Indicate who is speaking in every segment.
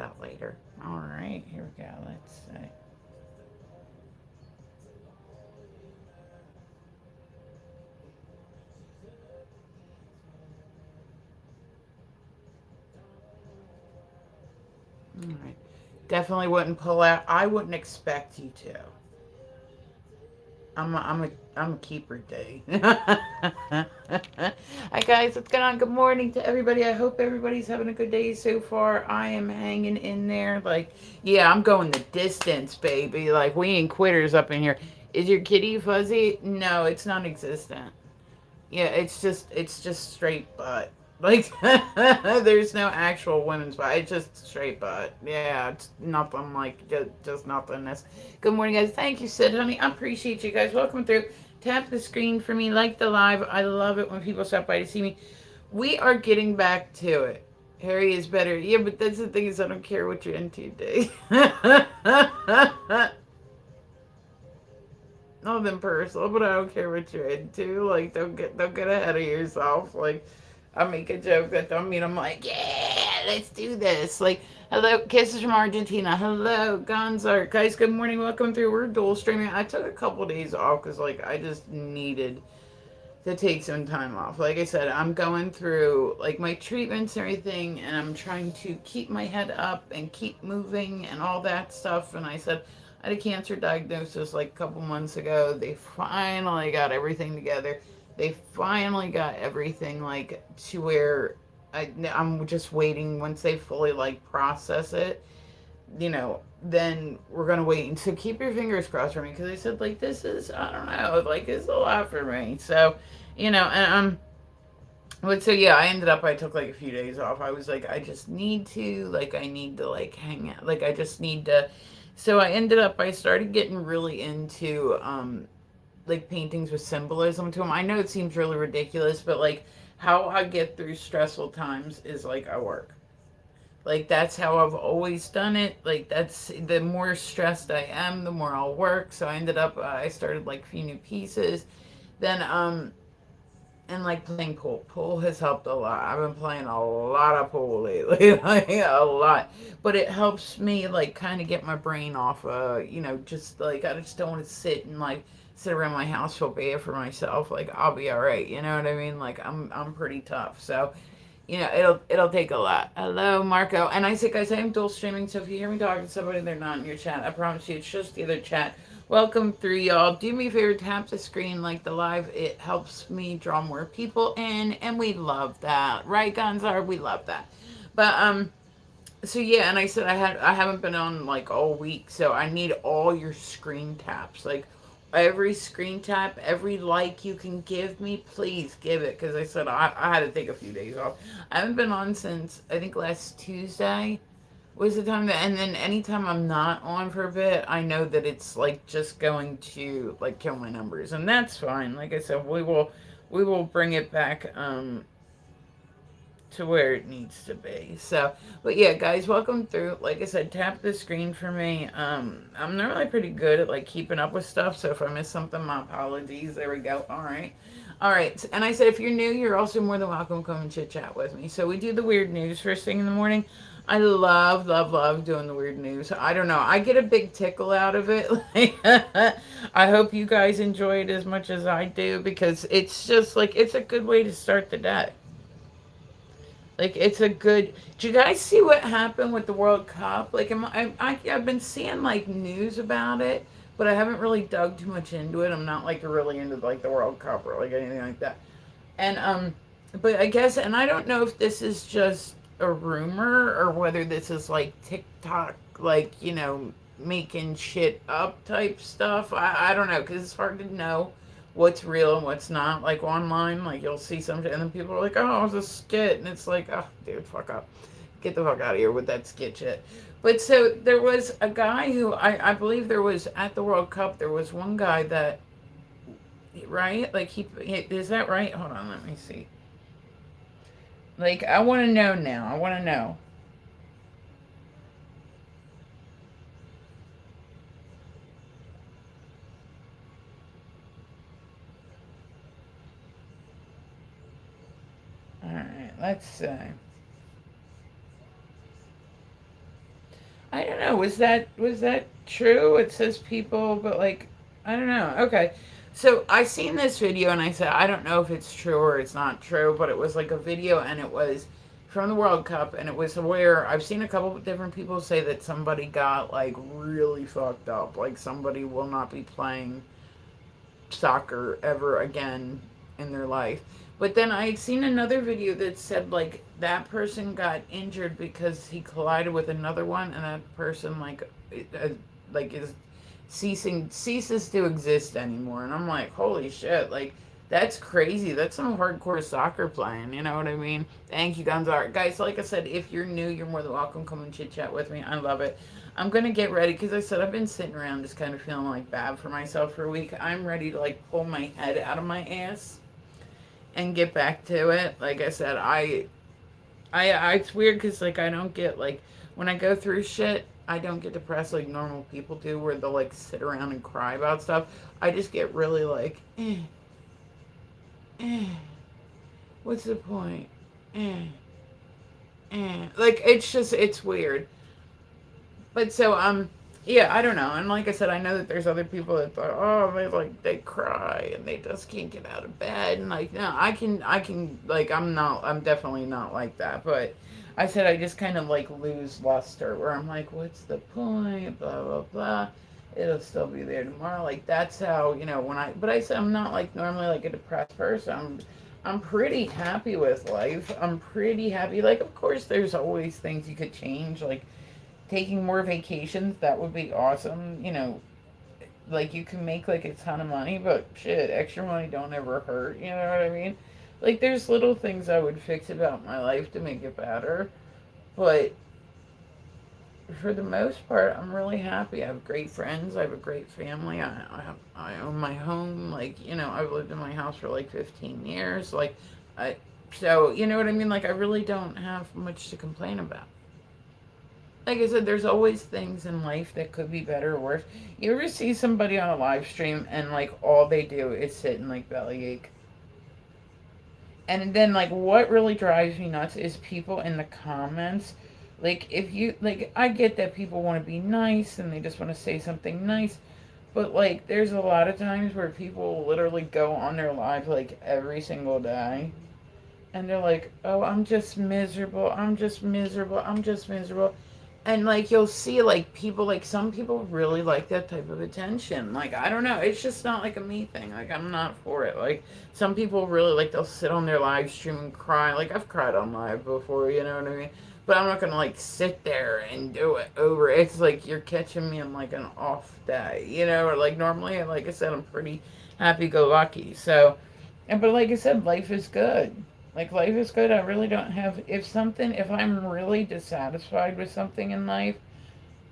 Speaker 1: that later. All right, here we go. Let's see. All right. Definitely wouldn't pull out. I wouldn't expect you to. I'm a keeper day. Hi guys, what's going on? Good morning to everybody. I hope everybody's having a good day so far. I am hanging in there. Like, yeah, I'm going the distance, baby. Like, we ain't quitters up in here. Is your kitty fuzzy? No, it's non-existent. Yeah, it's just straight butt. Like there's no actual women's butt. It's just straight butt. Yeah, it's nothing like just nothingness. Good morning, guys. Thank you, Sid, honey. I appreciate you guys. Welcome through. Tap the screen for me. Like the live. I love it when people stop by to see me. We are getting back to it. Harry is better. Yeah, but that's the thing is I don't care what you're into, Dave. Nothing personal, but I don't care what you're into. Like, don't get ahead of yourself. Like, I make a joke that don't mean I'm like, yeah, let's do this. Like, hello, kisses from Argentina. Hello, Gonzar. Guys, good morning. Welcome through. We're dual streaming. I took a couple days off because, like, I just needed to take some time off. Like I said, I'm going through like my treatments and everything, and I'm trying to keep my head up and keep moving and all that stuff. And I said, I had a cancer diagnosis like a couple months ago. They finally got everything together. They finally got everything like to where I'm just waiting once they fully like process it, then we're gonna wait. And so keep your fingers crossed for me because I said like this is I don't know like it's a lot for me. So, and but so yeah, I ended up I took like a few days off. I was like I just need to like I need to like hang out like I just need to. So I ended up I started getting really into like paintings with symbolism to them. I know it seems really ridiculous, but like how I get through stressful times is like I work. Like that's how I've always done it. Like that's the more stressed I am, the more I'll work. So I ended up I started like a few new pieces. Then and like playing pool. Pool has helped a lot. I've been playing a lot of pool lately, like a lot. But it helps me like kind of get my brain off. Just like I just don't want to sit and like sit around my house feel bad for myself. Like I'll be all right. You know what I mean? Like I'm pretty tough. So it'll take a lot. Hello, Marco. And I say, guys, I am dual streaming, so if you hear me talking to somebody, they're not in your chat. I promise you, it's just the other chat. Welcome through, y'all. Do me a favor, tap the screen like the live. It helps me draw more people in, and we love that, right, Gonzar? We love that. But so yeah, and I said I haven't been on like all week, so I need all your screen taps. Like every screen tap, every like you can give me, please give it. Because I said I had to take a few days off. I haven't been on since I think last Tuesday was the time that, and then anytime I'm not on for a bit, I know that it's like just going to like kill my numbers, and that's fine. Like I said, we will bring it back. To where it needs to be. So, but yeah, guys, welcome through. Like I said, tap the screen for me. I'm normally pretty good at like keeping up with stuff. So if I miss something, my apologies. There we go. All right. All right. And I said, if you're new, you're also more than welcome to come and chit chat with me. So we do the weird news first thing in the morning. I love, love, love doing the weird news. I don't know. I get a big tickle out of it. Like, I hope you guys enjoy it as much as I do because it's just like, it's a good way to start the day. Like it's a good. Did you guys see what happened with the World Cup? Like, I've been seeing like news about it, but I haven't really dug too much into it. I'm not like really into like the World Cup or like anything like that. And but I guess, and I don't know if this is just a rumor or whether this is like TikTok, like making shit up type stuff. I don't know because it's hard to know what's real and what's not. Like online, like you'll see something and then people are like, "Oh, it's a skit," and it's like, "Oh, dude, fuck up, get the fuck out of here with that skit shit." But so there was a guy who I believe there was at the World Cup. There was one guy that right, like he is that right? Hold on, let me see. Like, I want to know now. I want to know. All right, let's see. know. Was that true? It says people, but like I don't know. Okay. So I seen this video and I said I don't know if it's true or it's not true, but it was like a video and it was from the World Cup and it was where I've seen a couple of different people say that somebody got like really fucked up, like somebody will not be playing soccer ever again in their life. But then I had seen another video that said like that person got injured because he collided with another one, and that person like is ceases to exist anymore. And I'm like, holy shit, like that's crazy. That's some hardcore soccer playing. You know what I mean? Thank you, Gonzar. Guys, like I said, if you're new, you're more than welcome. Come and chit chat with me. I love it. I'm gonna get ready because I said I've been sitting around just kind of feeling like bad for myself for a week. I'm ready to like pull my head out of my ass and get back to it. Like I said, it's weird because like I don't get like when I go through shit, I don't get depressed like normal people do, where they'll like sit around and cry about stuff. I just get really like, eh, what's the point? Eh, like it's weird. But so yeah, I don't know. And like I said, I know that there's other people that thought, oh, they cry and they just can't get out of bed and like no, I can like I'm definitely not like that. But I said I just kind of like lose luster where I'm like, what's the point? Blah blah blah. It'll still be there tomorrow. Like that's how when but I said I'm not like normally like a depressed person. I'm pretty happy with life. I'm pretty happy. Like of course there's always things you could change like taking more vacations, that would be awesome. Like you can make like a ton of money, but shit, extra money don't ever hurt. You know what I mean? Like there's little things I would fix about my life to make it better, but for the most part, I'm really happy. I have great friends. I have a great family. I own my home. Like I've lived in my house for like 15 years. Like I so you know what I mean. Like I really don't have much to complain about. Like I said, there's always things in life that could be better or worse. You ever see somebody on a live stream and like all they do is sit and like bellyache? And then like what really drives me nuts is people in the comments. Like if you like I get that people want to be nice and they just want to say something nice, but like there's a lot of times where people literally go on their live like every single day and they're like, "Oh, I'm just miserable. I'm just miserable. I'm just miserable." And like you'll see like people like some people really like that type of attention. Like I don't know, it's just not like a me thing. Like I'm not for it. Like some people really like they'll sit on their live stream and cry. Like I've cried on live before, you know what I mean? But I'm not gonna like sit there and do it over. It's like you're catching me on like an off day, or like normally like I said, I'm pretty happy go lucky. So but like I said, life is good. Like life is good. I really don't have if I'm really dissatisfied with something in life,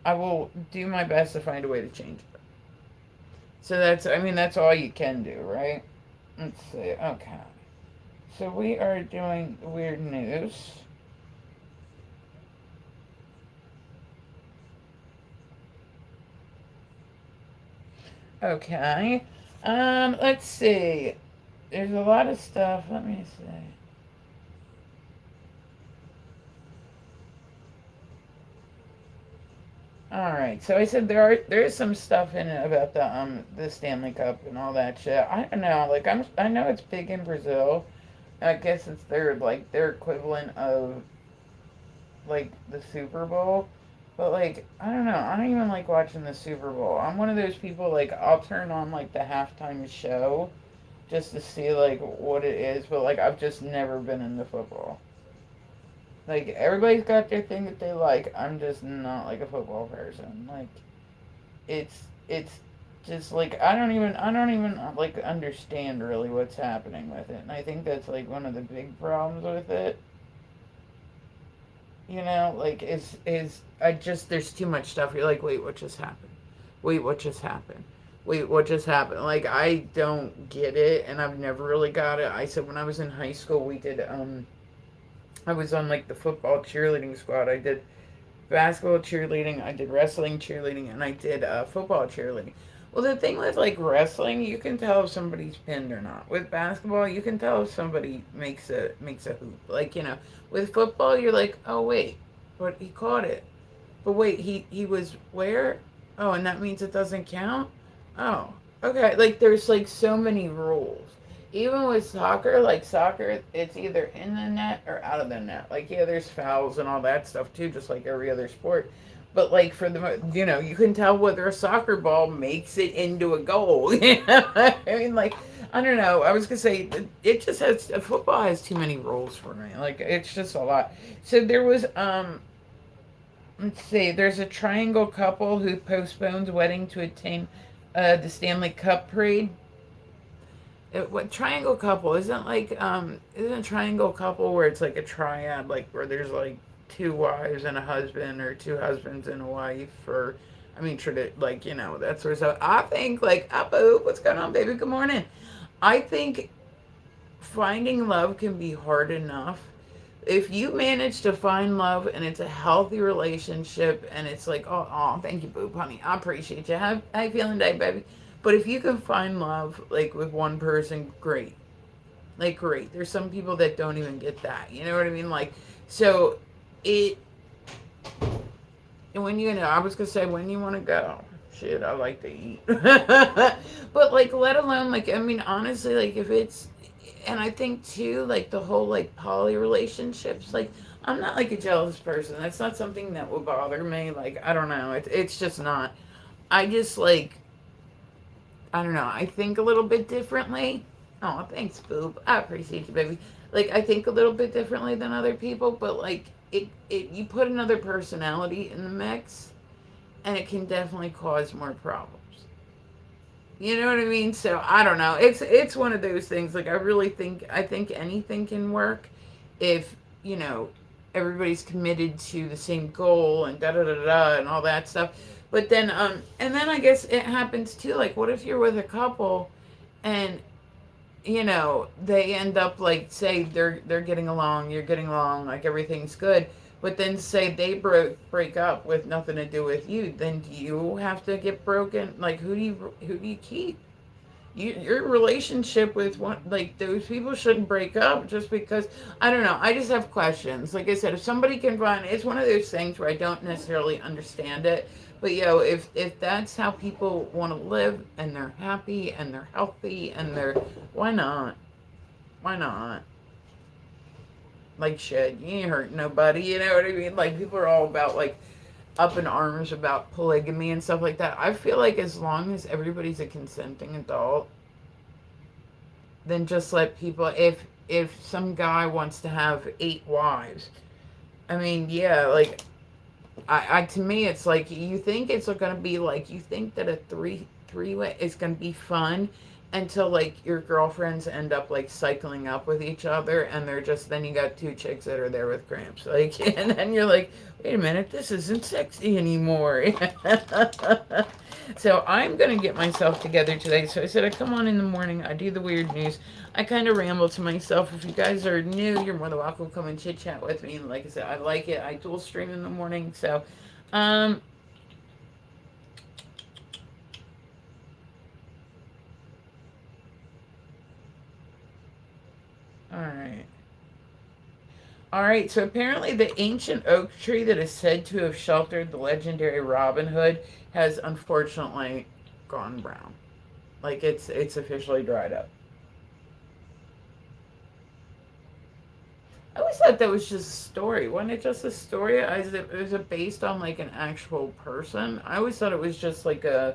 Speaker 1: I will do my best to find a way to change it. So that's all you can do, right? Let's see. Okay. So we are doing weird news. Okay. Let's see. There's a lot of stuff. Let me see. All right. So I said there is some stuff in it about the Stanley Cup and all that shit. I don't know. Like I know it's big in Brazil. I guess it's their equivalent of like the Super Bowl. But like I don't know. I don't even like watching the Super Bowl. I'm one of those people like I'll turn on like the halftime show just to see like what it is. But like I've just never been into football. Like everybody's got their thing that they like. I'm just not like a football person. Like it's just like I don't even like understand really what's happening with it. And I think that's like one of the big problems with it. Like is I just there's too much stuff. You're like, wait, what just happened? Wait, what just happened? Wait, what just happened? Like I don't get it, and I've never really got it. I said when I was in high school, we did I was on like the football cheerleading squad. I did basketball cheerleading, I did wrestling cheerleading, and I did football cheerleading. Well, the thing with like wrestling, you can tell if somebody's pinned or not. With basketball, you can tell if somebody makes a hoop. Like with football, you're like, oh wait, but he caught it. But wait, he was where? Oh, and that means it doesn't count? Oh, okay. Like there's like so many rules. Even with soccer, like soccer, it's either in the net or out of the net. Like yeah, there's fouls and all that stuff too, just like every other sport. But like for the you can tell whether a soccer ball makes it into a goal. I mean, like I don't know. I was gonna say it just has football has too many rules for me. Like it's just a lot. So there was let's see. There's a triangle couple who postpones wedding to attain the Stanley Cup parade. What triangle couple isn't a triangle couple where it's like a triad, like where there's like two wives and a husband, or two husbands and a wife, or I mean, like that sort of stuff. I think like, Apo, what's going on, baby? Good morning. I think finding love can be hard enough. If you manage to find love and it's a healthy relationship and it's like, oh, thank you, boo, honey, I appreciate you. How you feeling today, baby? But if you can find love like with one person, great. Like great. There's some people that don't even get that. You know what I mean? Like so it and when I was gonna say when you want to go. Shit, I like to eat. But like let alone like I mean honestly like if it's and I think too, like the whole like poly relationships, like I'm not like a jealous person. That's not something that would bother me. Like I don't know, it's just not. I just like I don't know. I think a little bit differently. Oh, thanks, boob. I appreciate you, baby. Like I think a little bit differently than other people, but like it you put another personality in the mix, and it can definitely cause more problems. You know what I mean? So I don't know. It's one of those things. Like I think anything can work if you know everybody's committed to the same goal and da da da da and all that stuff. But then and then I guess it happens too. Like what if you're with a couple and they end up like say they're getting along, you're getting along, like everything's good, but then say they break up with nothing to do with you, then do you have to get broken? Like who do you keep? Your relationship with one like those people shouldn't break up just because I don't know. I just have questions. Like I said, if somebody can find it's one of those things where I don't necessarily understand it. But if that's how people want to live and they're happy and they're healthy and they're why not? Why not? Like shit, you ain't hurt nobody, you know what I mean? Like people are all about like up in arms about polygamy and stuff like that. I feel like as long as everybody's a consenting adult, then just let people if some guy wants to have 8 wives, I mean, yeah, like I to me it's like you think it's gonna be like you think that a three way is gonna be fun until like your girlfriends end up like cycling up with each other and they're just then you got 2 chicks that are there with cramps like and then you're like wait a minute this isn't sexy anymore. So I'm gonna get myself together today. So I said I come on in the morning, I do the weird news, I kind of ramble to myself. If you guys are new, you're more than welcome to come and chit chat with me. And like I said, I like it. I dual stream in the morning. So, um, all right. All right. So apparently, the ancient oak tree that is said to have sheltered the legendary Robin Hood has unfortunately gone brown. Like it's officially dried up. I always thought that was just a story. Wasn't it just a story? Is it based on like an actual person? I always thought it was just like a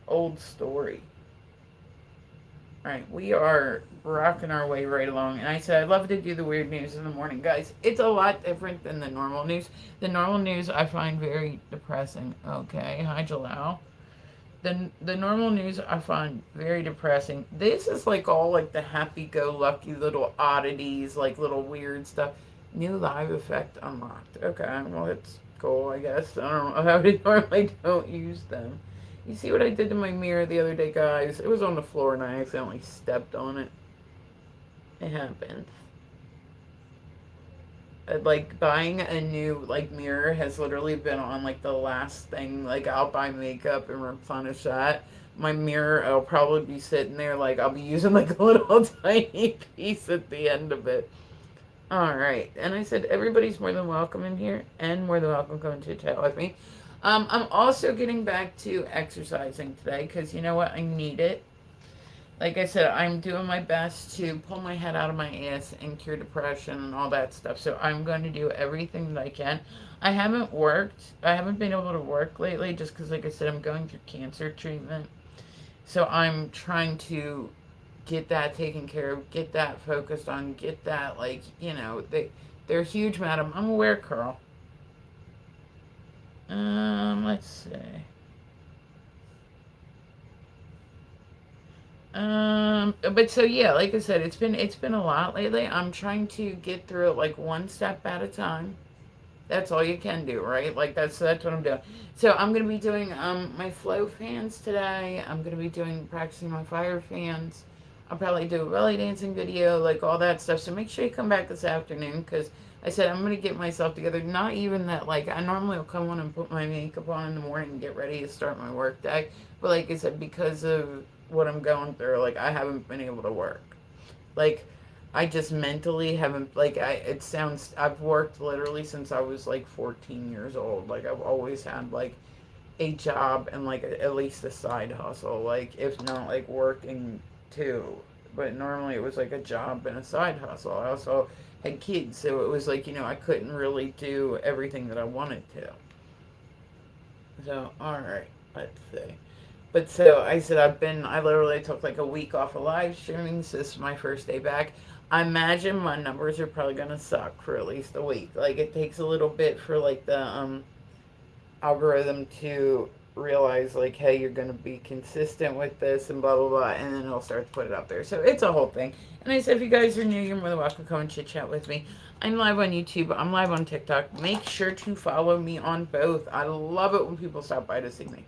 Speaker 1: old story. All right, we are rocking our way right along. And I said I'd love to do the weird news in the morning, guys. It's a lot different than the normal news. The normal news I find very depressing. Okay, hi Jalal. The normal news I find very depressing. This is like all like the happy-go-lucky little oddities, like little weird stuff. New live effect unlocked. Okay, well it's cool, I guess. I don't know how I normally don't use them. You see what I did to my mirror the other day, guys? It was on the floor and I accidentally stepped on it. It happens. Like buying a new like mirror has literally been on like the last thing. Like I'll buy makeup and replenish that. My mirror, I'll probably be sitting there like I'll be using like a little tiny piece at the end of it. All right. And I said, everybody's more than welcome in here and more than welcome coming to chat with me. I'm also getting back to exercising today because you know what? I need it. Like I said, I'm doing my best to pull my head out of my ass and cure depression and all that stuff. So I'm going to do everything that I can. I haven't worked. I haven't been able to work lately just because, like I said, I'm going through cancer treatment. So I'm trying to get that taken care of, get that focused on, get that, like, they're huge, madam. I'm aware, Carl. Let's see. But so yeah, like I said, it's been a lot lately. I'm trying to get through it like one step at a time. That's all you can do, right? Like that's what I'm doing. So I'm gonna be doing my flow fans today. I'm gonna be doing practicing my fire fans. I'll probably do a belly dancing video, like all that stuff. So make sure you come back this afternoon because I said I'm gonna get myself together. Not even that, like I normally will come on and put my makeup on in the morning and get ready to start my work day. But like I said, because of what I'm going through, like I haven't been able to work. Like I just mentally haven't, like it sounds, I've worked literally since I was like 14 years old. Like I've always had like a job and like at least a side hustle, like if not like working too. But normally it was like a job and a side hustle. I also had kids, so it was like, I couldn't really do everything that I wanted to. So, all right, let's see. But so I said I literally took like a week off of live streaming. So this is my first day back. I imagine my numbers are probably gonna suck for at least a week. Like it takes a little bit for like the algorithm to realize like, hey, you're gonna be consistent with this and blah blah blah, and then it'll start to put it up there. So it's a whole thing. And I said, if you guys are new, you're more than welcome to come and chit chat with me. I'm live on YouTube. I'm live on TikTok. Make sure to follow me on both. I love it when people stop by to see me.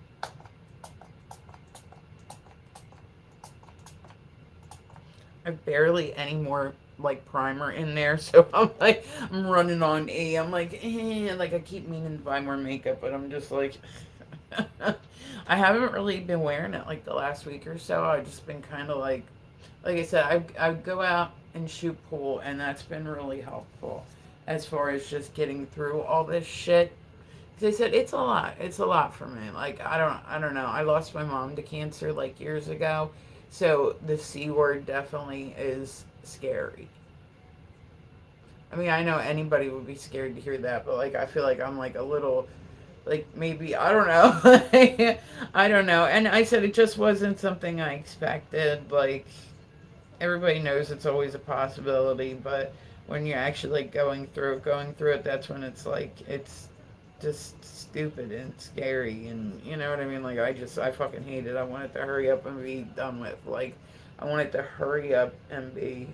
Speaker 1: I barely any more like primer in there, so I'm running on E. I'm like, like I keep meaning to buy more makeup, but I'm just like, I haven't really been wearing it like the last week or so. I've just been kind of like I said, I go out and shoot pool, and that's been really helpful as far as just getting through all this shit. Because I said it's a lot. It's a lot for me. Like I don't know. I lost my mom to cancer like years ago, so the C word definitely is scary. I mean, I know anybody would be scared to hear that, but like I feel like I'm like a little, like maybe I don't know. I don't know. And I said it just wasn't something I expected. Like everybody knows it's always a possibility, but when you're actually like going through it, that's when it's like it's just stupid and scary, and you know what I mean. Like I fucking hate it. I want it to hurry up and be done with. Like I want it to hurry up and be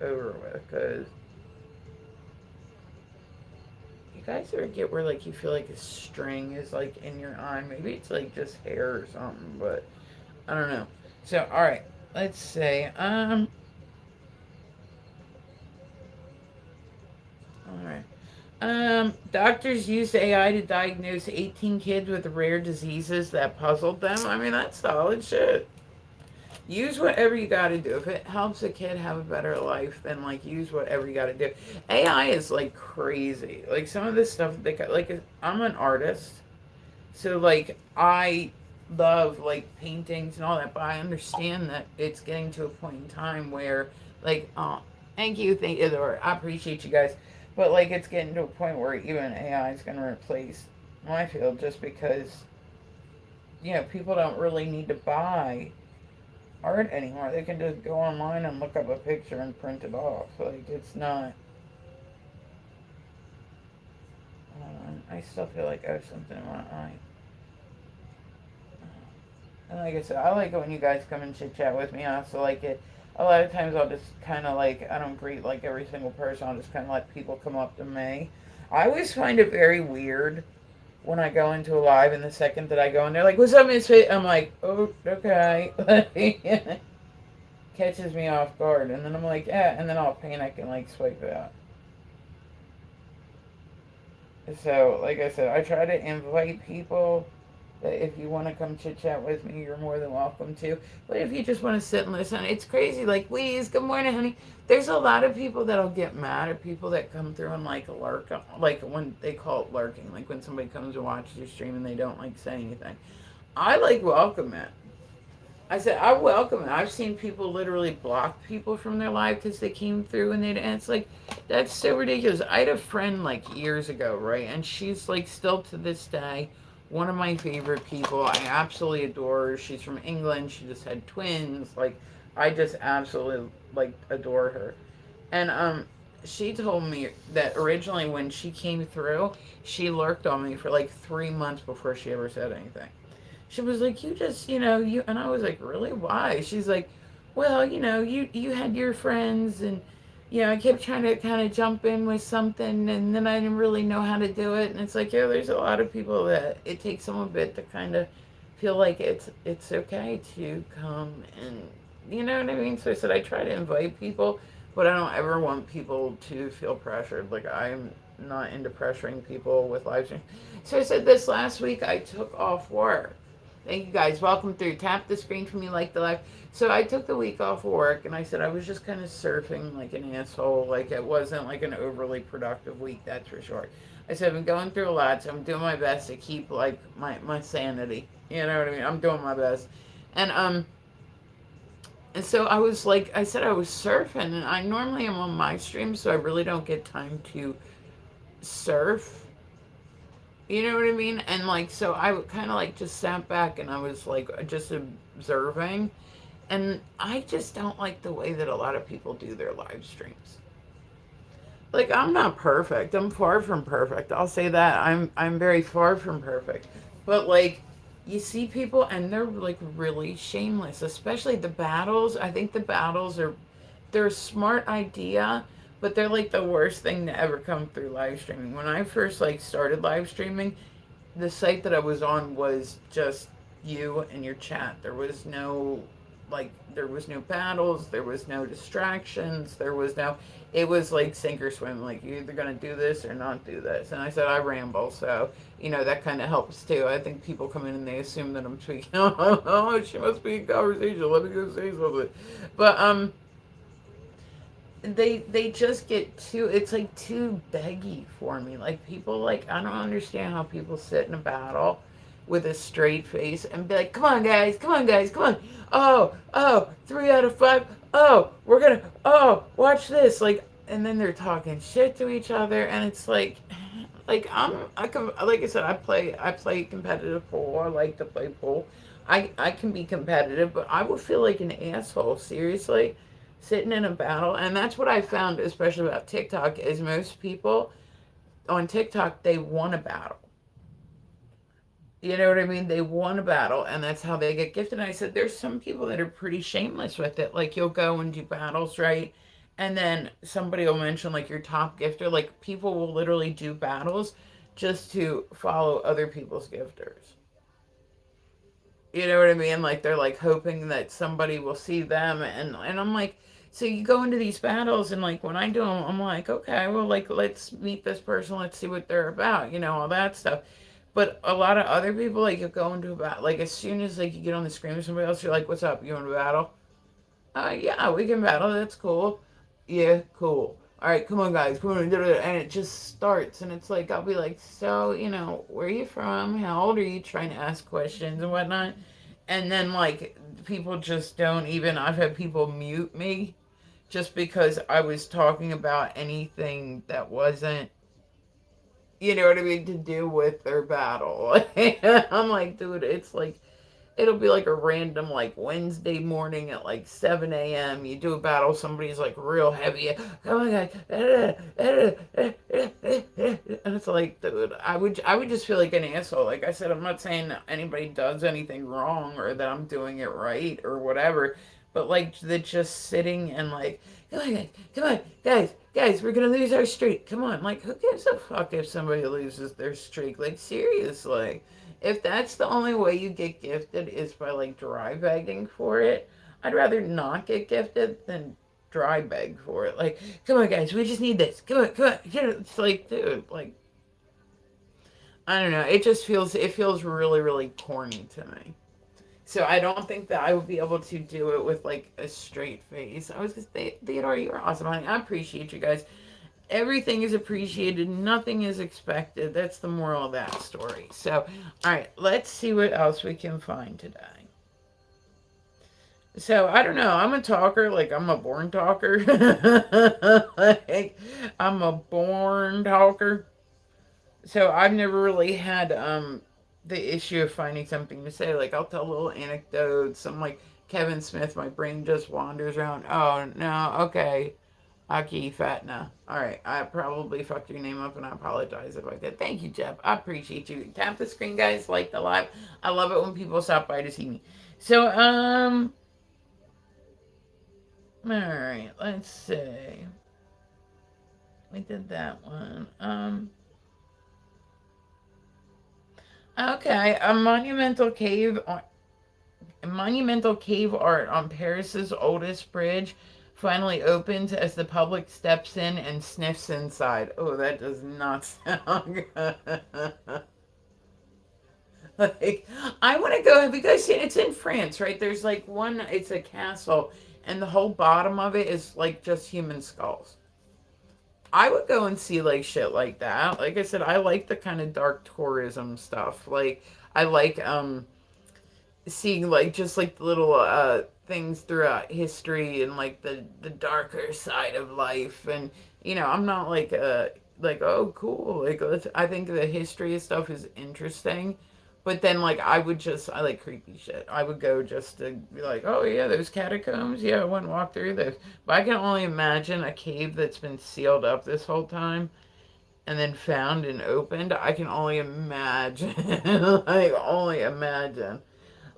Speaker 1: over with, because you guys ever get where like you feel like a string is like in your eye? Maybe it's like just hair or something, but I don't know. So all right, let's say all right. Doctors used AI to diagnose 18 kids with rare diseases that puzzled them. I mean, that's solid shit. Use whatever you got to do. If it helps a kid have a better life, then like use whatever you got to do. AI is like crazy. Like some of this stuff they got. Like I'm an artist, so like I love like paintings and all that, but I understand that it's getting to a point in time where like thank you, or I appreciate you guys, but like it's getting to a point where even AI is going to replace my field just because people don't really need to buy art anymore. They can just go online and look up a picture and print it off. Like it's not. I still feel like I have something in my eye. And like I said, I like it when you guys come and chit chat with me. I also like it. A lot of times I'll just kind of like, I don't greet like every single person. I'll just kind of let people come up to me. I always find it very weird when I go into a live, and the second that I go in, they're like, "What's up, Misfit?" I'm like, "Oh, okay." Catches me off guard. And then I'm like, "Yeah." And then I'll panic and like swipe it out. So, like I said, I try to invite people If you want to come chit chat with me, you're more than welcome to. But if you just want to sit and listen, it's crazy. Like, please, good morning, honey. There's a lot of people that'll get mad at people that come through and like lurk, like when they call it lurking, like when somebody comes to watch your stream and they don't like say anything. I like welcome it. I said I welcome it. I've seen people literally block people from their life because they came through and it's like that's so ridiculous. I had a friend like years ago, right, and she's like still to this day one of my favorite people. I absolutely adore her. She's from England. She just had twins. Like I just absolutely like adore her. And she told me that originally when she came through, she lurked on me for like 3 months before she ever said anything. She was like, "You just, you," and I was like, "Really? Why?" She's like, "Well, you had your friends, and I kept trying to kind of jump in with something, and then I didn't really know how to do it." And it's like, yeah, there's a lot of people that it takes them a bit to kind of feel like it's okay to come and you know what I mean. So I said I try to invite people, but I don't ever want people to feel pressured. Like I'm not into pressuring people with live stream. So I said this last week I took off work. Thank you guys. Welcome through. Tap the screen for me like the live. So I took the week off of work and I said I was just kind of surfing like an asshole. Like it wasn't like an overly productive week, that's for sure. I said I've been going through a lot, so I'm doing my best to keep like my sanity. You know what I mean? I'm doing my best. And so I was like I said I was surfing and I normally am on my stream so I really don't get time to surf. You know what I mean? And like, so I kind of like just sat back and I was like just observing. And I just don't like the way that a lot of people do their live streams. Like, I'm not perfect. I'm far from perfect. I'll say that. I'm very far from perfect. But like, you see people and they're like really shameless, especially the battles. I think the battles they're a smart idea, but they're like the worst thing to ever come through live streaming. When I first like started live streaming, the site that I was on was just you and your chat. There was no battles, there was no distractions, it was like sink or swim, like you're either gonna do this or not do this. And I said I ramble, so that kind of helps too. I think people come in and they assume that I'm speaking. Oh, she must be in conversation. Let me go say something. But they just get too it's like too beggy for me. Like people like I don't understand how people sit in a battle with a straight face and be like, come on guys, come on. Oh, 3 out of 5. Oh, we're gonna watch this. Like and then they're talking shit to each other and it's like I can like I said, I play competitive pool. I like to play pool. I can be competitive, but I would feel like an asshole, seriously, sitting in a battle. And that's what I found, especially about TikTok, is most people on TikTok they want a battle. You know what I mean? They want a battle, and that's how they get gifted. And I said, there's some people that are pretty shameless with it. Like, you'll go and do battles, right? And then somebody will mention, like, your top gifter. Like, people will literally do battles just to follow other people's gifters. You know what I mean? Like they're like hoping that somebody will see them and I'm like, so you go into these battles and like when I do them, I'm like, okay, well like let's meet this person, let's see what they're about, all that stuff. But a lot of other people like you go into a battle, like as soon as like you get on the screen with somebody else, you're like, what's up? You want to battle? Yeah, we can battle. That's cool. Yeah, cool. All right, come on, guys. Come on. And it just starts. And it's like, I'll be like, so, where are you from? How old are you? Trying to ask questions and whatnot. And then, like, people just don't even, I've had people mute me just because I was talking about anything that wasn't, you know what I mean, to do with their battle. I'm like, dude, it's like, it'll be like a random like Wednesday morning at like 7 a.m. You do a battle, somebody's like real heavy. Oh my god. And it's like, dude, I would just feel like an asshole. Like I said, I'm not saying anybody does anything wrong or that I'm doing it right or whatever. But like the just sitting and like, come on, guys, we're gonna lose our streak. Come on, like who gives a fuck if somebody loses their streak? Like seriously. If that's the only way you get gifted is by like dry begging for it, I'd rather not get gifted than dry beg for it. Like, come on, guys, we just need this. Come on. It's like, dude, like, I don't know. It feels really really corny to me. So I don't think that I would be able to do it with like a straight face. I was just Theodore, you're awesome, honey. I appreciate you guys. Everything is appreciated. Nothing is expected. That's the moral of that story. So, all right, let's see what else we can find today. So I don't know. I'm a talker. Like I'm a born talker. Like, I'm a born talker. So I've never really had the issue of finding something to say. Like I'll tell little anecdotes. I'm like Kevin Smith. My brain just wanders around. Oh no. Okay. Aki Fatna. All right. I probably fucked your name up, and I apologize if I did. Thank you, Jeff. I appreciate you. Tap the screen, guys. Like the live. I love it when people stop by to see me. So All right. Let's see. We did that one. Okay, a monumental cave art on Paris's oldest bridge finally opens as the public steps in and sniffs inside. Oh, that does not sound good. Like, I want to go. Have you guys seen? It's in France, right? There's like one. It's a castle, and the whole bottom of it is like just human skulls. I would go and see like shit like that. Like I said, I like the kind of dark tourism stuff. Like I like seeing like just like the little things throughout history and like the darker side of life. And I'm not like, oh cool, like I think the history of stuff is interesting. But then like I like creepy shit. I would go just to be like, oh yeah, those catacombs, yeah, I went and walked through those. But I can only imagine a cave that's been sealed up this whole time and then found and opened. I can only imagine. Like only imagine.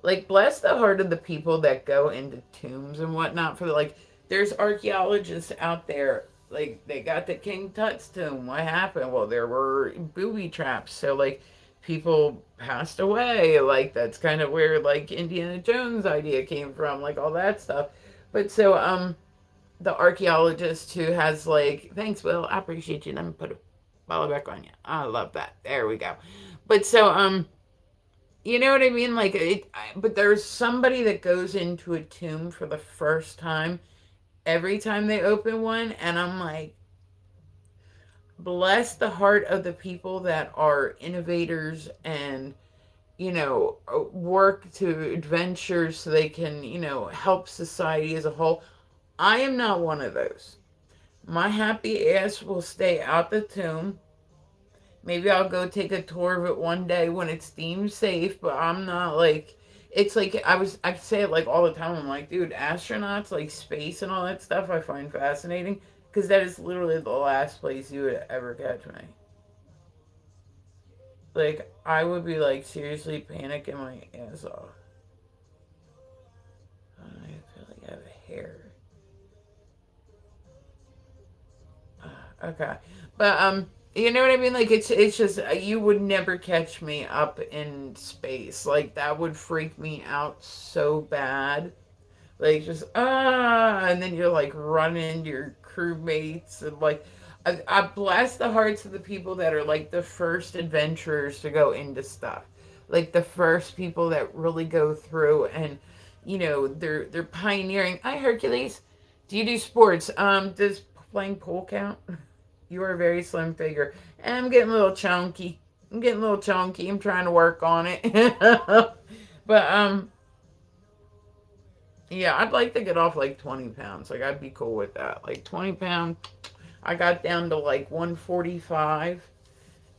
Speaker 1: Like bless the heart of the people that go into tombs and whatnot for like there's archaeologists out there, like they got the King Tut's tomb. What happened? Well, there were booby traps, so like people passed away. Like that's kind of where like Indiana Jones idea came from, like all that stuff. But so the archaeologist who has like, thanks Will, I appreciate you, let me put a follow back on you, I love that, there we go. But so you know what I mean? Like but there's somebody that goes into a tomb for the first time every time they open one, and I'm like, bless the heart of the people that are innovators and work to adventure so they can help society as a whole. I am not one of those. My happy ass will stay out the tomb. Maybe I'll go take a tour of it one day when it's deemed safe, but I'm not like it's like I say it like all the time. I'm like, dude, astronauts, like space and all that stuff I find fascinating because that is literally the last place you would ever catch me. Like I would be like seriously panicking my ass off. I feel like I have a hair. Okay. But you know what I mean? Like it's just you would never catch me up in space. Like that would freak me out so bad. Like just and then you're like running into your crewmates and like I bless the hearts of the people that are like the first adventurers to go into stuff. Like the first people that really go through and they're pioneering. Hi Hercules. Do you do sports? Does playing pool count? You are a very slim figure. And I'm getting a little chunky. I'm getting a little chunky. I'm trying to work on it. But yeah, I'd like to get off like 20 pounds. Like I'd be cool with that. Like 20 pounds. I got down to like 145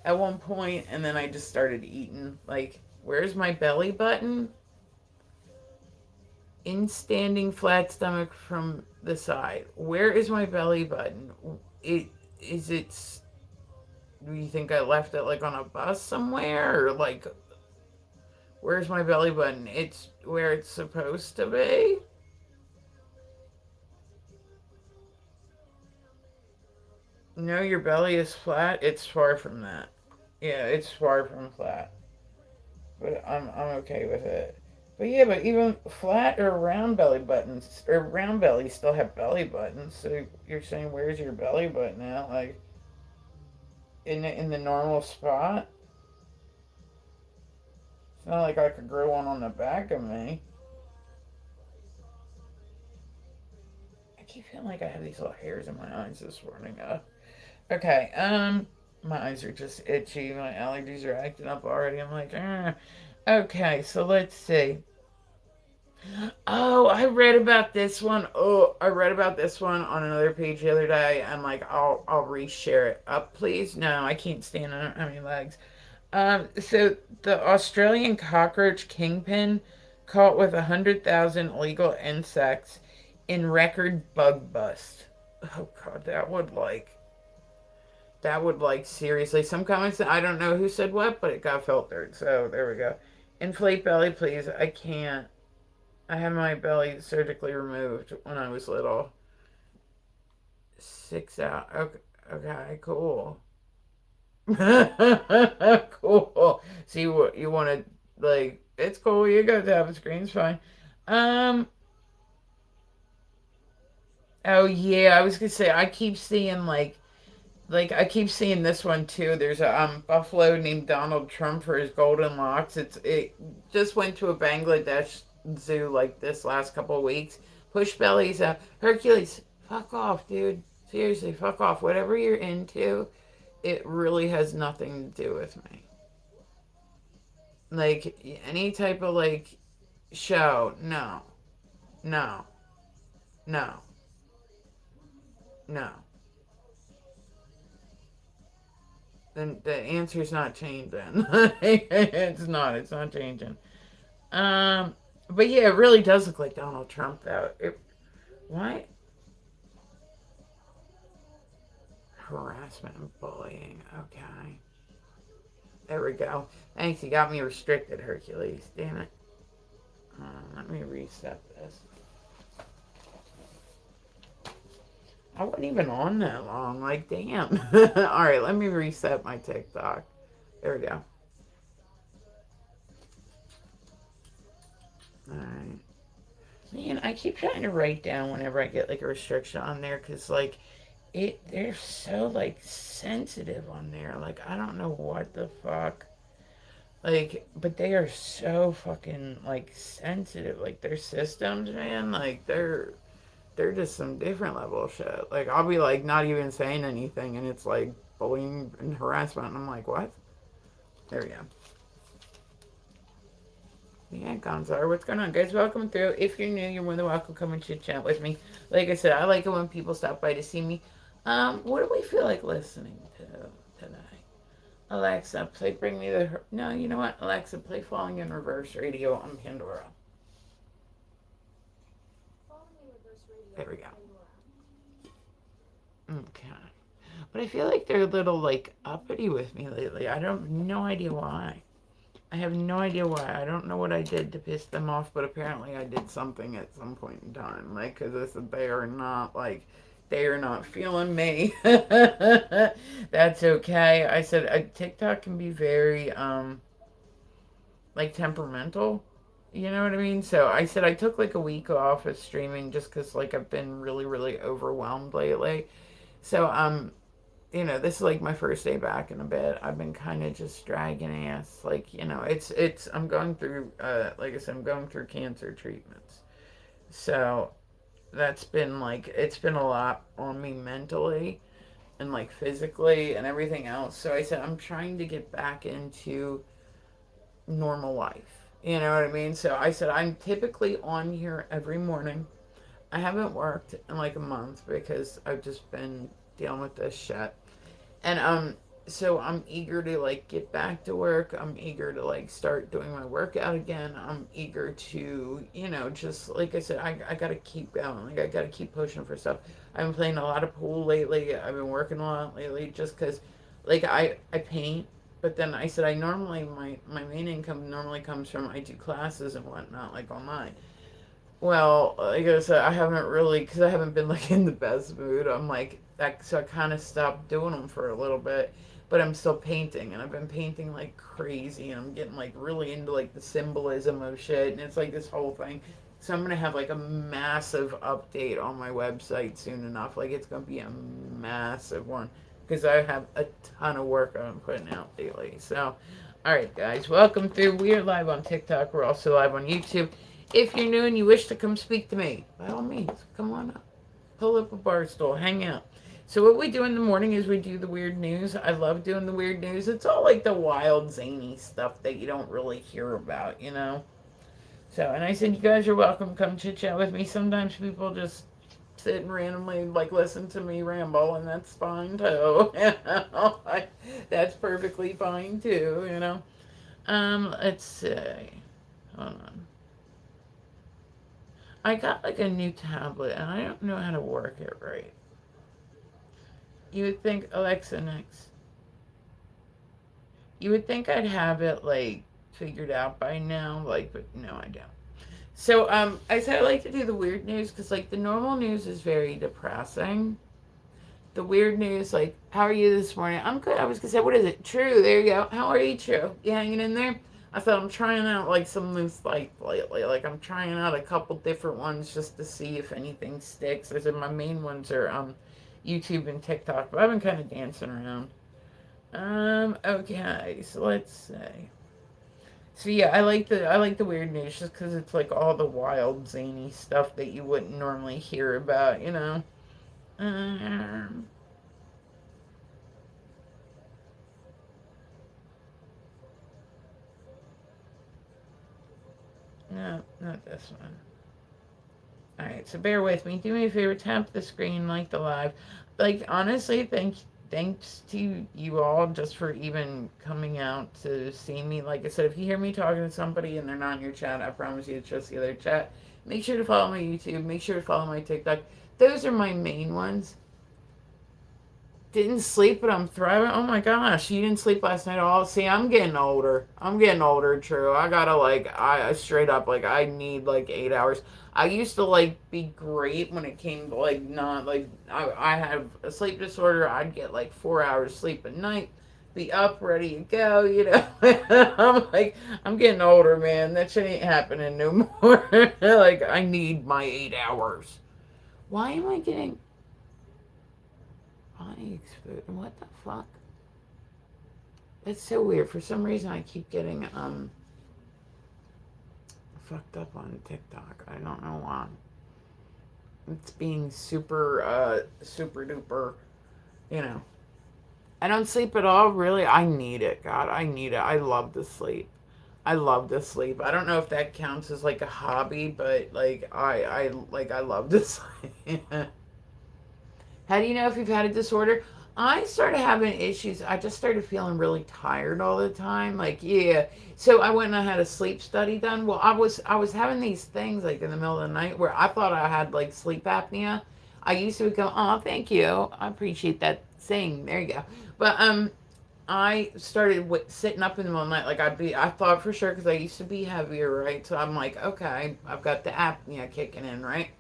Speaker 1: at one point, and then I just started eating. Like, where's my belly button? In standing flat stomach from the side. Where is my belly button? It is it. Do you think I left it like on a bus somewhere, or like where's my belly button? It's where it's supposed to be. No, your belly is flat. It's far from that. Yeah, it's far from flat. But I'm okay with it. But yeah, but even flat or round belly buttons or round bellies still have belly buttons. So you're saying where's your belly button at? Like in the normal spot? It's not like I could grow one on the back of me. I keep feeling like I have these little hairs in my eyes this morning. Okay. My eyes are just itchy. My allergies are acting up already. I'm like, okay. So let's see. Oh, I read about this one. Oh, I read about this one on another page the other day. I'm like, I'll reshare it. Up, please. No, I can't stand. I don't have any legs. So the Australian cockroach kingpin caught with 100,000 illegal insects in record bug bust. Oh God, that would seriously. Some comments, I don't know who said what, but it got filtered. So there we go. Inflate belly, please. I can't. I had my belly surgically removed when I was little. 6 out. Okay, okay, cool. Cool. See what you want to like? It's cool. You got to have a screen's fine. Um. Oh yeah, I was gonna say I keep seeing like I keep seeing this one too. There's a buffalo named Donald Trump for his golden locks. It just went to a Bangladesh zoo like this last couple of weeks. Push bellies out. Hercules, fuck off, dude. Seriously, fuck off. Whatever you're into, it really has nothing to do with me. Like any type of like show, no, no, no, no. Then the answer's not changing. It's not. It's not changing. Um, but yeah, it really does look like Donald Trump, though. Why harassment and bullying? Okay, there we go. Thanks, you got me restricted, Hercules. Damn it. Let me reset this. I wasn't even on that long. Like, damn. All right, let me reset my TikTok. There we go. All right. Man, I keep trying to write down whenever I get like a restriction on there because like they're so like sensitive on there. Like I don't know what the fuck. Like, but they are so fucking like sensitive. Like their systems, man. Like they're just some different level of shit. Like I'll be like not even saying anything, and it's like bullying and harassment, and I'm like, what? There we go. Yeah, Gonzar, what's going on, guys? Welcome through. If you're new, you're more than welcome. Come and chit chat with me. Like I said, I like it when people stop by to see me. What do we feel like listening to today? Alexa, play Bring Me the. No, you know what? Alexa, play Falling in Reverse Radio on Pandora. There we go. Okay. But I feel like they're a little like uppity with me lately. I don't no idea why. I have no idea why. I don't know what I did to piss them off, but apparently I did something at some point in time. Like, because I said they are not like, they are not feeling me. That's okay. I said TikTok can be very like temperamental. You know what I mean? So I said I took like a week off of streaming just because like I've been really really overwhelmed lately. So this is like my first day back in a bit. I've been kind of just dragging ass. Like, it's I'm going through like I said, I'm going through cancer treatments. So that's been like it's been a lot on me mentally and like physically and everything else. So I said I'm trying to get back into normal life. You know what I mean? So I said I'm typically on here every morning. I haven't worked in like a month because I've just been dealing with this shit. And so I'm eager to like get back to work. I'm eager to like start doing my workout again. I'm eager to, just like I said, I gotta keep going. Like I gotta keep pushing for stuff. I've been playing a lot of pool lately. I've been working a lot lately just because like I paint, but then I said I normally my main income normally comes from I do classes and whatnot, like online. Well, like I said, I haven't really, because I haven't been like in the best mood. I'm like, that, so I kind of stopped doing them for a little bit, but I'm still painting, and I've been painting like crazy, and I'm getting like really into like the symbolism of shit, and it's like this whole thing. So I'm gonna have like a massive update on my website soon enough. Like it's gonna be a massive one because I have a ton of work I'm putting out daily. So All right, guys, welcome through. We are live on TikTok. We're also live on YouTube. If you're new and you wish to come speak to me, by all means, come on up. Pull up a bar stool, hang out. So what we do in the morning is we do the weird news. I love doing the weird news. It's all like the wild, zany stuff that you don't really hear about, you know? So, and I said, you guys are welcome. Come chit chat with me. Sometimes people just sit and randomly like listen to me ramble, and that's fine too. That's perfectly fine too. Let's see. Hold on. I got like a new tablet, and I don't know how to work it right. You would think Alexa next. You would think I'd have it like figured out by now, like, but no, I don't. So, I said I like to do the weird news because, like, the normal news is very depressing. The weird news, like, how are you this morning? I'm good. I was gonna say, what is it? True. There you go. How are you, True? You hanging in there? I thought I'm trying out like some loose life lately. Like I'm trying out a couple different ones just to see if anything sticks. I said my main ones are YouTube and TikTok, but I've been kind of dancing around. Okay, so let's say. So yeah, I like the weird news just because it's like all the wild zany stuff that you wouldn't normally hear about. Um, no, not this one. All right, so bear with me. Do me a favor, tap the screen, like the live. Like honestly, thanks to you all just for even coming out to see me. Like I said, if you hear me talking to somebody and they're not in your chat, I promise you it's just the other chat. Make sure to follow my YouTube. Make sure to follow my TikTok. Those are my main ones. Didn't sleep, but I'm thriving. Oh my gosh, you didn't sleep last night at all. See, I'm getting older. I'm getting older, true. I gotta like, I straight up like, I need like 8 hours. I used to like be great when it came to like not like I have a sleep disorder. I'd get like 4 hours sleep a night, be up ready to go. I'm like, I'm getting older, man. That shit ain't happening no more. Like, I need my 8 hours. Why am I getting body exposure? What the fuck? That's so weird. For some reason, I keep getting fucked up on TikTok. I don't know why. It's being super duper. You know, I don't sleep at all. Really, I need it. God, I need it. I love to sleep. I love to sleep. I don't know if that counts as like a hobby, but like I love to sleep. How do you know if you've had a disorder? I started having issues. I just started feeling really tired all the time. Like, yeah. So I went and I had a sleep study done. Well, I was having these things like in the middle of the night where I thought I had like sleep apnea. I used to go, oh, thank you. I appreciate that saying. There you go. But I started sitting up in the middle of the night. Like I thought for sure because I used to be heavier, right? So I'm like, okay, I've got the apnea kicking in, right?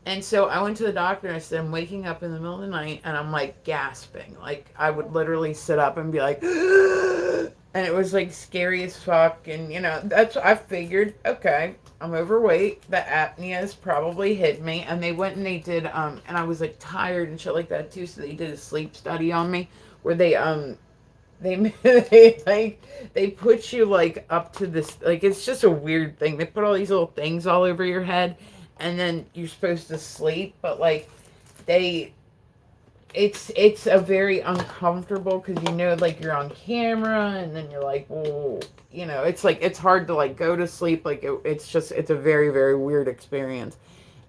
Speaker 1: And so I went to the doctor and I said, I'm waking up in the middle of the night and I'm like gasping. Like I would literally sit up and be like, and it was like scary as fuck. And that's I figured, okay, I'm overweight. The apnea has probably hit me. And they went and they did, and I was like tired and shit like that too. So they did a sleep study on me where they they put you like up to this, like it's just a weird thing. They put all these little things all over your head and then you're supposed to sleep, but like they it's a very uncomfortable because like you're on camera and then you're like, well, it's like it's hard to like go to sleep. Like it's a very very weird experience.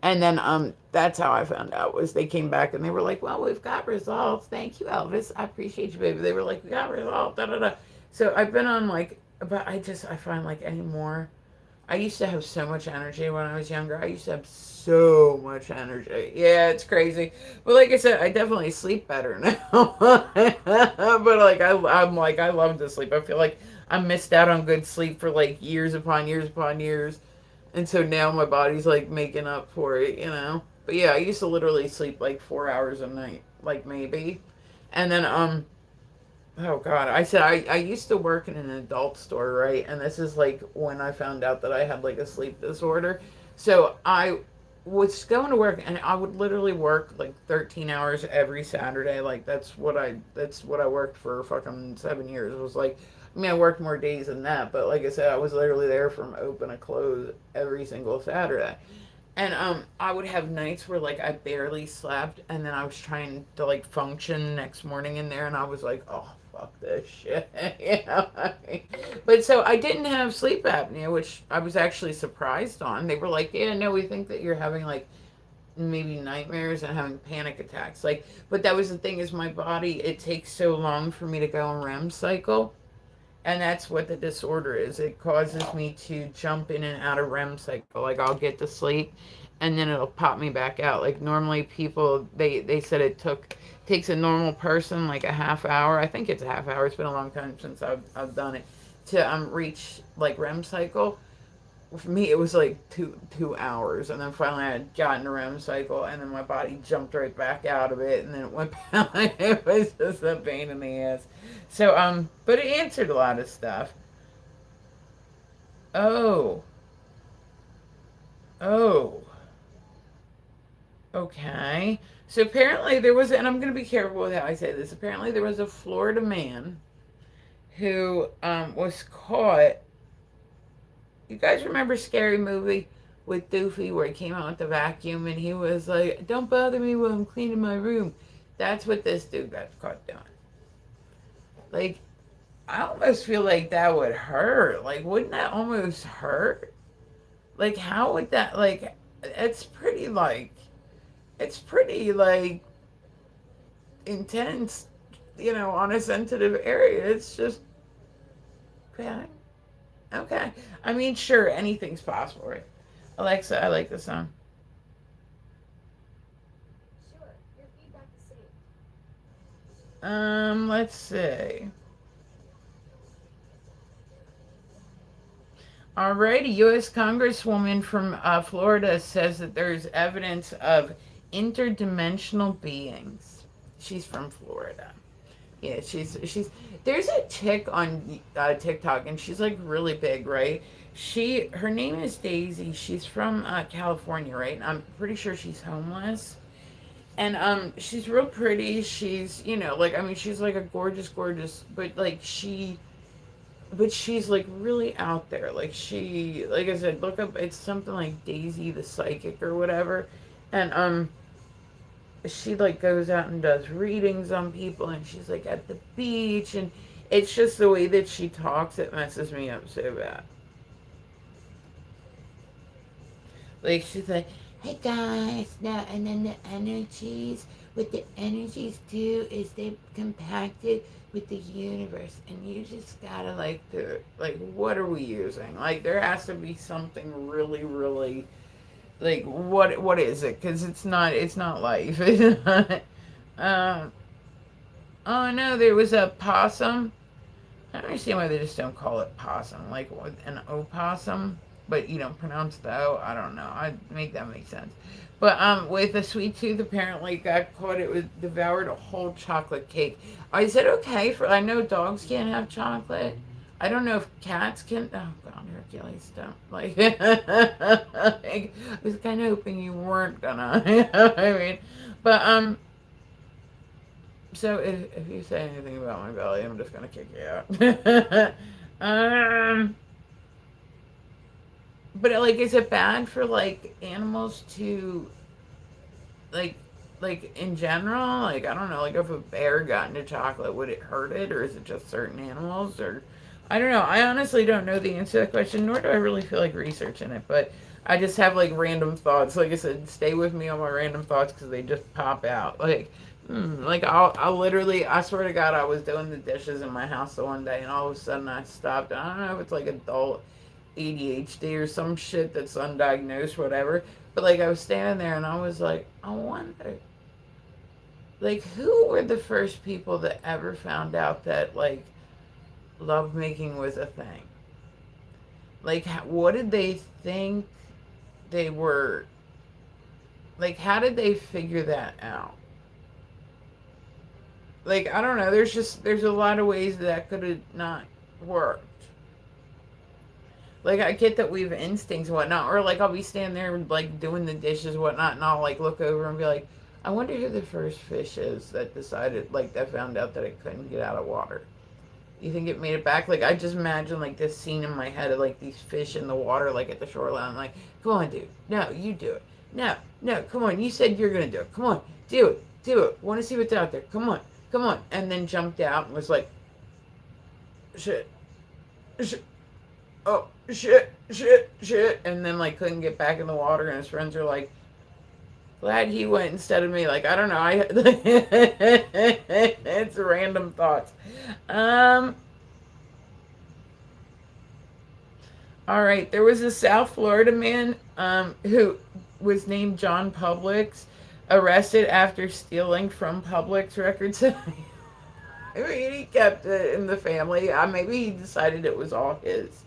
Speaker 1: And then that's how I found out was they came back and they were like, well, we've got results. Thank you, Elvis. I appreciate you, baby. They were like, we got results. Da da da. So I've been on like, but I find like anymore. I used to have so much energy when I was younger. I used to have so much energy. Yeah, it's crazy. But like I said, I definitely sleep better now. But like I'm like I love to sleep. I feel like I missed out on good sleep for like years upon years upon years. And so now my body's like making up for it. But yeah, I used to literally sleep like 4 hours a night, like maybe. And then oh God, I said I used to work in an adult store, right? And this is like when I found out that I had like a sleep disorder. So I was going to work and I would literally work like 13 hours every Saturday. Like that's what I worked for fucking 7 years. It was like I mean, I worked more days than that, but like I said, I was literally there from open to close every single Saturday. And I would have nights where like I barely slept, and then I was trying to like function next morning in there, and I was like, oh fuck this shit, you know. But so I didn't have sleep apnea, which I was actually surprised on. They were like, yeah, no, we think that you're having like maybe nightmares and having panic attacks. Like, but that was the thing is my body. It takes so long for me to go in REM cycle, and that's what the disorder is. It causes me to jump in and out of REM cycle. Like I'll get to sleep and then it'll pop me back out. Like normally people they said it takes a normal person like a half hour. I think it's a half hour. It's been a long time since I've done it to reach like REM cycle. For me it was like two hours, and then finally I had gotten a REM cycle, and then my body jumped right back out of it, and then it went back. It was just a pain in the ass. So but it answered a lot of stuff. Oh, oh, okay. So apparently there was, and I'm going to be careful with how I say this. Apparently there was a Florida man who was caught. You guys remember Scary Movie with Doofy where he came out with the vacuum and he was like, "Don't bother me while I'm cleaning my room." That's what this dude got caught doing. Like, I almost feel like that would hurt. Like, wouldn't that almost hurt? Like, how would that, like, it's pretty, like, intense, on a sensitive area. It's just, okay. Okay. I mean, sure, anything's possible, right? Alexa, I like the song. Let's see. Alrighty, U.S. Congresswoman from Florida says that there's evidence of interdimensional beings. She's from Florida. Yeah, she's. There's a chick on TikTok, and she's like really big, right? Her name is Daisy. She's from California, right? And I'm pretty sure she's homeless, and she's real pretty. She's like, I mean, she's like a gorgeous, but she's like really out there. Like I said, look up. It's something like Daisy the Psychic or whatever, and she like goes out and does readings on people, and she's like at the beach, and it's just the way that she talks. It messes me up so bad. Like she's like, "Hey guys, now," and then what the energies do is they compacted with the universe, and you just gotta like, what are we using? Like, there has to be something really, really, like, what is it? Because it's not life. It's not. Um. Oh no, there was a possum. I don't understand why they just don't call it possum, like an opossum, but you don't pronounce the O. I don't know. I make that make sense. But with a sweet tooth, apparently got caught. It was devoured a whole chocolate cake. I said okay for. I know dogs can't have chocolate. I don't know if cats can. Oh God, Hercules, don't like. I was kind of hoping you weren't gonna. You know what I mean? But so if you say anything about my belly, I'm just gonna kick you out. um, but like, is it bad for like animals to like in general? Like, I don't know. Like, if a bear got into chocolate, would it hurt it, or is it just certain animals? Or I don't know. I honestly don't know the answer to that question, nor do I really feel like researching it. But I just have like random thoughts. Like I said, stay with me on my random thoughts because they just pop out. Like I'll literally, I swear to God, I was doing the dishes in my house the one day, and all of a sudden I stopped. I don't know if it's like adult ADHD or some shit that's undiagnosed, whatever. But like I was standing there, and I was like, I wonder, like, who were the first people that ever found out that like lovemaking was a thing? Like, what did they think they were? Like, how did they figure that out? Like, I don't know. There's a lot of ways that could have not worked. Like, I get that we have instincts and whatnot, or like I'll be standing there like doing the dishes and whatnot, and I'll like look over and be like, I wonder who the first fish is that decided, like, that found out that it couldn't get out of water. You think it made it back? Like, I just imagine, like, this scene in my head of, like, these fish in the water, like, at the shoreline. Like, come on, dude. No, you do it. No, no, come on. You said you're going to do it. Come on. Do it. Do it. Want to see what's out there. Come on. Come on. And then jumped out and was like, shit. Shit. Oh, shit. Shit. Shit. And then, like, couldn't get back in the water. And his friends are like, glad he went instead of me. Like, I don't know. It's random thoughts. Um, all right. There was a South Florida man who was named John Publix, arrested after stealing from Publix records. I mean, he kept it in the family. Maybe he decided it was all his.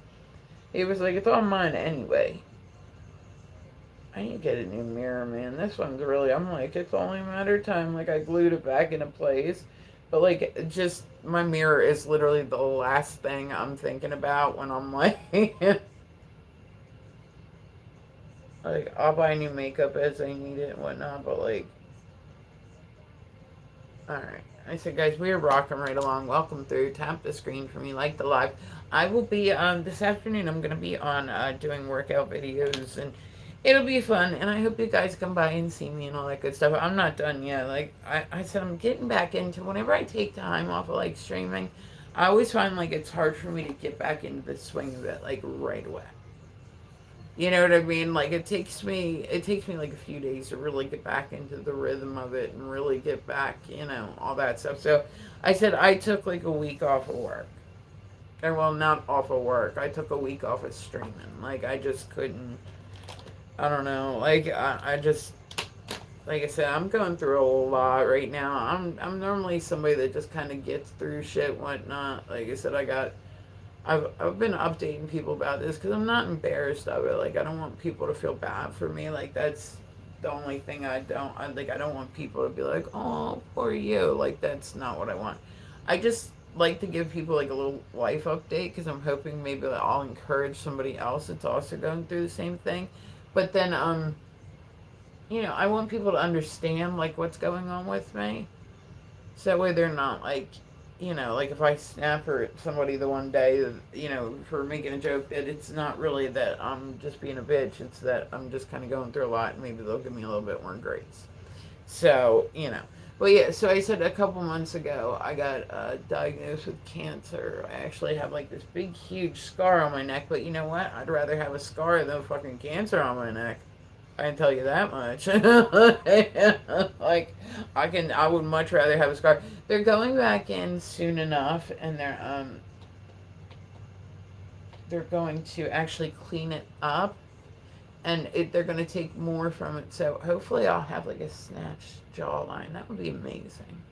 Speaker 1: He was like, it's all mine anyway. I need to get a new mirror, man. This one's really, I'm like, it's only a matter of time. Like, I glued it back into place. But, like, just, my mirror is literally the last thing I'm thinking about when I'm like, like, I'll buy new makeup as I need it and whatnot, but, like, alright. I said, guys, we are rocking right along. Welcome through. Tap the screen for me. Like the live. I will be, this afternoon, I'm going to be on, doing workout videos, and it'll be fun, and I hope you guys come by and see me and all that good stuff. I'm not done yet. Like, I said, I'm getting back into, whenever I take time off of, like, streaming, I always find, like, it's hard for me to get back into the swing of it, like, right away. You know what I mean? Like, it takes me like a few days to really get back into the rhythm of it and really get back, all that stuff. So I said I took like a week off of work. Or, well, not off of work. I took a week off of streaming. Like, I just couldn't, I don't know. Like, I just, like I said, I'm going through a lot right now. I'm normally somebody that just kind of gets through shit, whatnot. Like I said, I've been updating people about this because I'm not embarrassed of it. Like, I don't want people to feel bad for me. Like, that's the only thing I don't want people to be like, oh, poor you. Like, that's not what I want. I just like to give people like a little life update because I'm hoping maybe that I'll encourage somebody else that's also going through the same thing. But then, I want people to understand like what's going on with me. So that way they're not like, like if I snap at somebody the one day, for making a joke, that it's not really that I'm just being a bitch. It's that I'm just kind of going through a lot, and maybe they'll give me a little bit more grace. So, But yeah, so I said a couple months ago, I got diagnosed with cancer. I actually have like this big, huge scar on my neck, but you know what? I'd rather have a scar than fucking cancer on my neck. I can tell you that much. Like, I would much rather have a scar. They're going back in soon enough, and they're going to actually clean it up, and they're going to take more from it. So hopefully, I'll have like a snatched jawline. That would be amazing.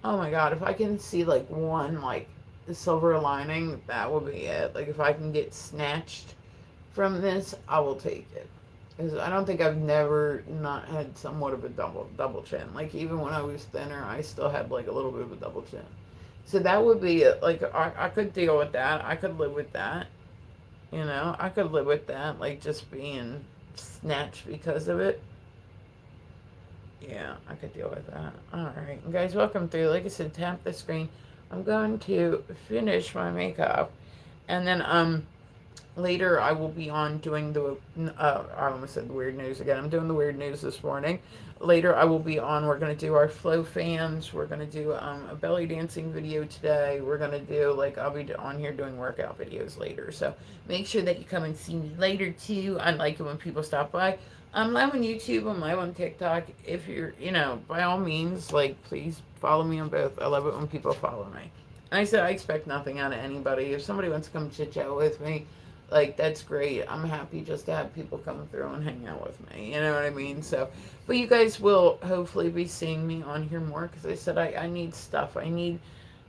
Speaker 1: Oh my god, if I can see like one like the silver lining, that would be it. Like, if I can get snatched from this, I will take it. Because I don't think I've never not had somewhat of a double chin. Like, even when I was thinner, I still had like a little bit of a double chin. So that would be it. Like, I could deal with that. I could live with that. I could live with that. Like, just being snatched because of it. Yeah, I could deal with that. Alright. And guys, welcome through. Like I said, tap the screen. I'm going to finish my makeup. And then, later, I will be on doing the, I almost said the weird news again. I'm doing the weird news this morning. Later, I will be on, we're going to do our flow fans. We're going to do a belly dancing video today. We're going to do, like, I'll be on here doing workout videos later. So make sure that you come and see me later, too. I like it when people stop by. I'm live on YouTube. I'm live on TikTok. If you're, by all means, like, please follow me on both. I love it when people follow me. And I said I expect nothing out of anybody. If somebody wants to come chit-chat with me, like, that's great. I'm happy just to have people come through and hang out with me. You know what I mean? So, but you guys will hopefully be seeing me on here more because I said I need stuff. I need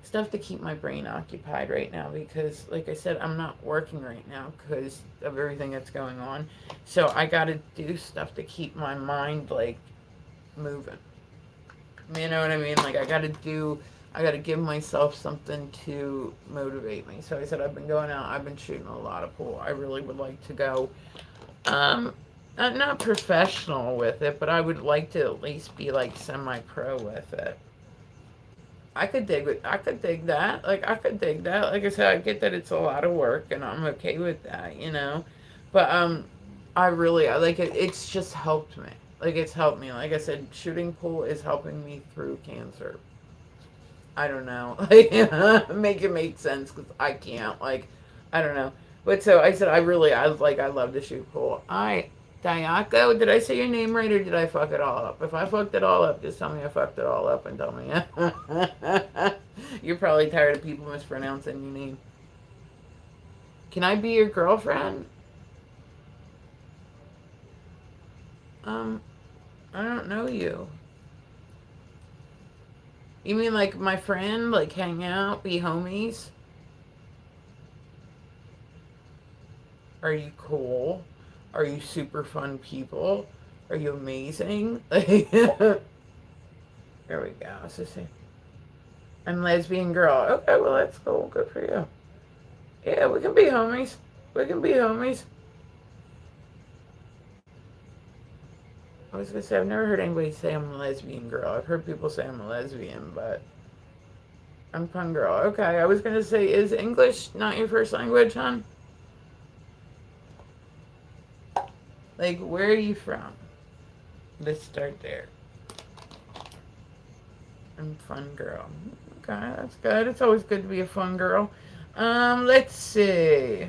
Speaker 1: stuff to keep my brain occupied right now because, like I said, I'm not working right now because of everything that's going on. So I got to do stuff to keep my mind, like, moving. You know what I mean? Like, I got to give myself something to motivate me. So I said I've been going out. I've been shooting a lot of pool. I really would like to go, not professional with it, but I would like to at least be like semi-pro with it. I could dig it. I could dig that. Like I could dig that. Like I said, I get that it's a lot of work, and I'm okay with that. But I really I like it. It's just helped me. Like it's helped me. Like I said, shooting pool is helping me through cancer. I don't know. Like make it make sense because I can't. Like I don't know. But so I said I love to shoot pool. Dayako, did I say your name right or did I fuck it all up? If I fucked it all up, just tell me I fucked it all up and tell me. You're probably tired of people mispronouncing your name. Can I be your girlfriend? Um, I don't know you. You mean like my friend, like hang out, be homies? Are you cool? Are you super fun people? Are you amazing? There we go. So see. I'm lesbian girl. Okay, well that's cool. Good for you. Yeah, we can be homies. We can be homies. I was gonna say I've never heard anybody say I'm a lesbian girl. I've heard people say I'm a lesbian, but I'm fun girl. Okay, I was gonna say, is English not your first language, hon? Like, where are you from? Let's start there. I'm fun girl. Okay, that's good. It's always good to be a fun girl. Let's see.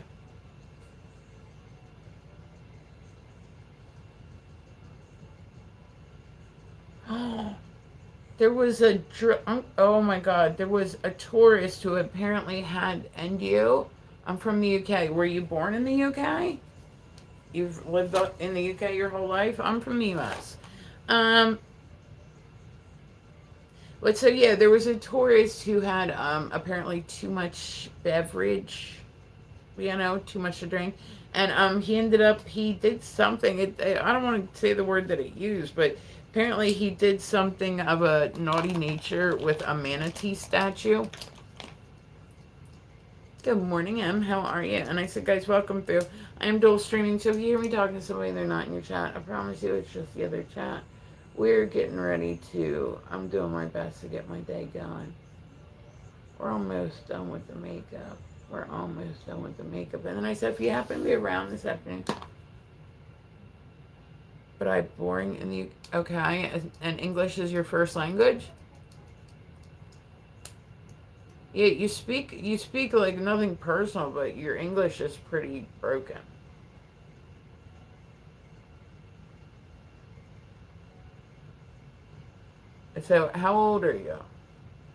Speaker 1: There was oh my god, there was a tourist who apparently had NDO. I'm from the UK. Were you born in the UK? You've lived in the UK your whole life? I'm from the US. Um, but so yeah, there was a tourist who had apparently too much beverage, too much to drink. And he ended up he did something. I don't want to say the word that it used, but apparently he did something of a naughty nature with a manatee statue. Good morning, Em. How are you? And I said, guys, welcome through. I am dual streaming, so if you hear me talking to somebody, they're not in your chat. I promise you, it's just the other chat. We're getting ready to. I'm doing my best to get my day going. We're almost done with the makeup. We're almost done with the makeup. And then I said, if you happen to be around this afternoon, but I'm boring in the okay. And English is your first language? Yeah, you speak like nothing personal, but your English is pretty broken. So, how old are you?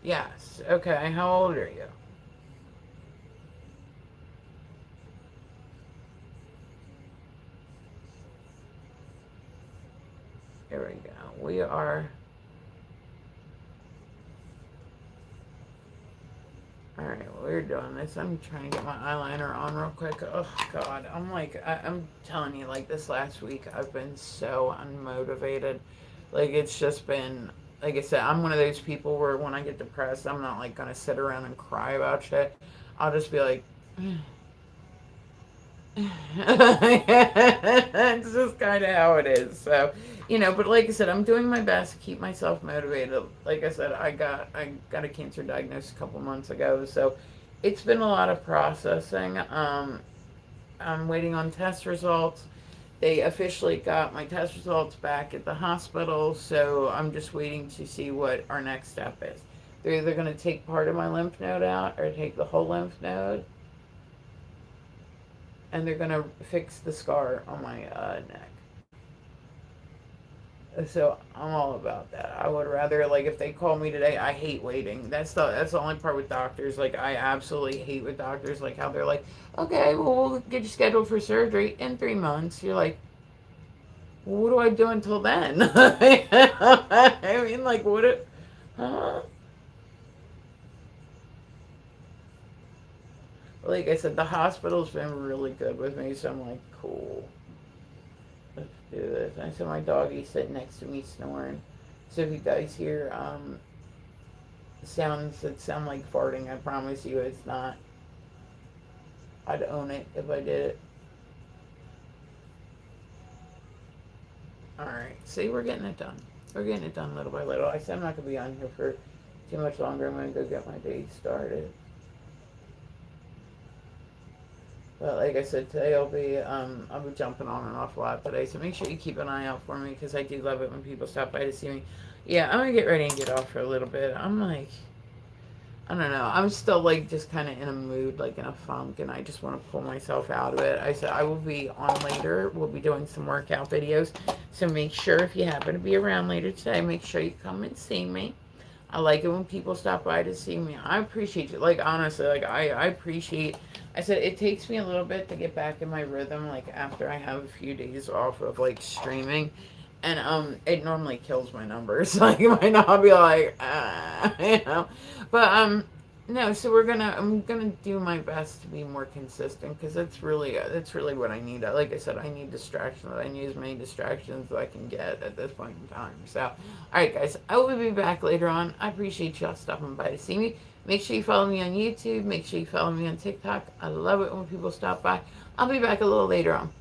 Speaker 1: Yes. Okay. How old are you? Here we go. We are. All right, we're doing this. I'm trying to get my eyeliner on real quick. Oh God, I'm telling you, like this last week, I've been so unmotivated. Like it's just been, like I said, I'm one of those people where when I get depressed, I'm not like gonna sit around and cry about shit. I'll just be like, it's just kind of how it is. So, but like I said, I'm doing my best to keep myself motivated. Like I said, I got a cancer diagnosis a couple months ago, so it's been a lot of processing. I'm waiting on test results. They officially got my test results back at the hospital, so I'm just waiting to see what our next step is. They're either going to take part of my lymph node out or take the whole lymph node, and they're gonna fix the scar on my neck. So I'm all about that. I would rather like if they call me today. I hate waiting. That's the only part with doctors. Like I absolutely hate with doctors. Like how they're like, okay, well we'll get you scheduled for surgery in 3 months. You're like, well, what do I do until then? I mean, like what? Huh? Like I said, the hospital's been really good with me. So I'm like, cool. Let's do this. I saw my doggy sitting next to me snoring. So if you guys hear sounds that sound like farting, I promise you it's not. I'd own it if I did it. Alright, see, we're getting it done. We're getting it done little by little. I said I'm not going to be on here for too much longer. I'm going to go get my day started. But like I said, today I'll be jumping on and off a lot today. So make sure you keep an eye out for me because I do love it when people stop by to see me. Yeah, I'm gonna get ready and get off for a little bit. I'm like, I don't know. I'm still like just kind of in a mood, like in a funk, and I just want to pull myself out of it. I said I will be on later. We'll be doing some workout videos. So make sure if you happen to be around later today, make sure you come and see me. I like it when people stop by to see me. I appreciate you. Like, honestly, like, I appreciate. I said it takes me a little bit to get back in my rhythm, like, after I have a few days off of, like, streaming. And, it normally kills my numbers. Like, I'll be like, you know. But, no, so I'm gonna do my best to be more consistent because that's really what I need. Like I said, I need distractions. I need as many distractions as I can get at this point in time. So, all right, guys, I will be back later on. I appreciate y'all stopping by to see me. Make sure you follow me on YouTube. Make sure you follow me on TikTok. I love it when people stop by. I'll be back a little later on.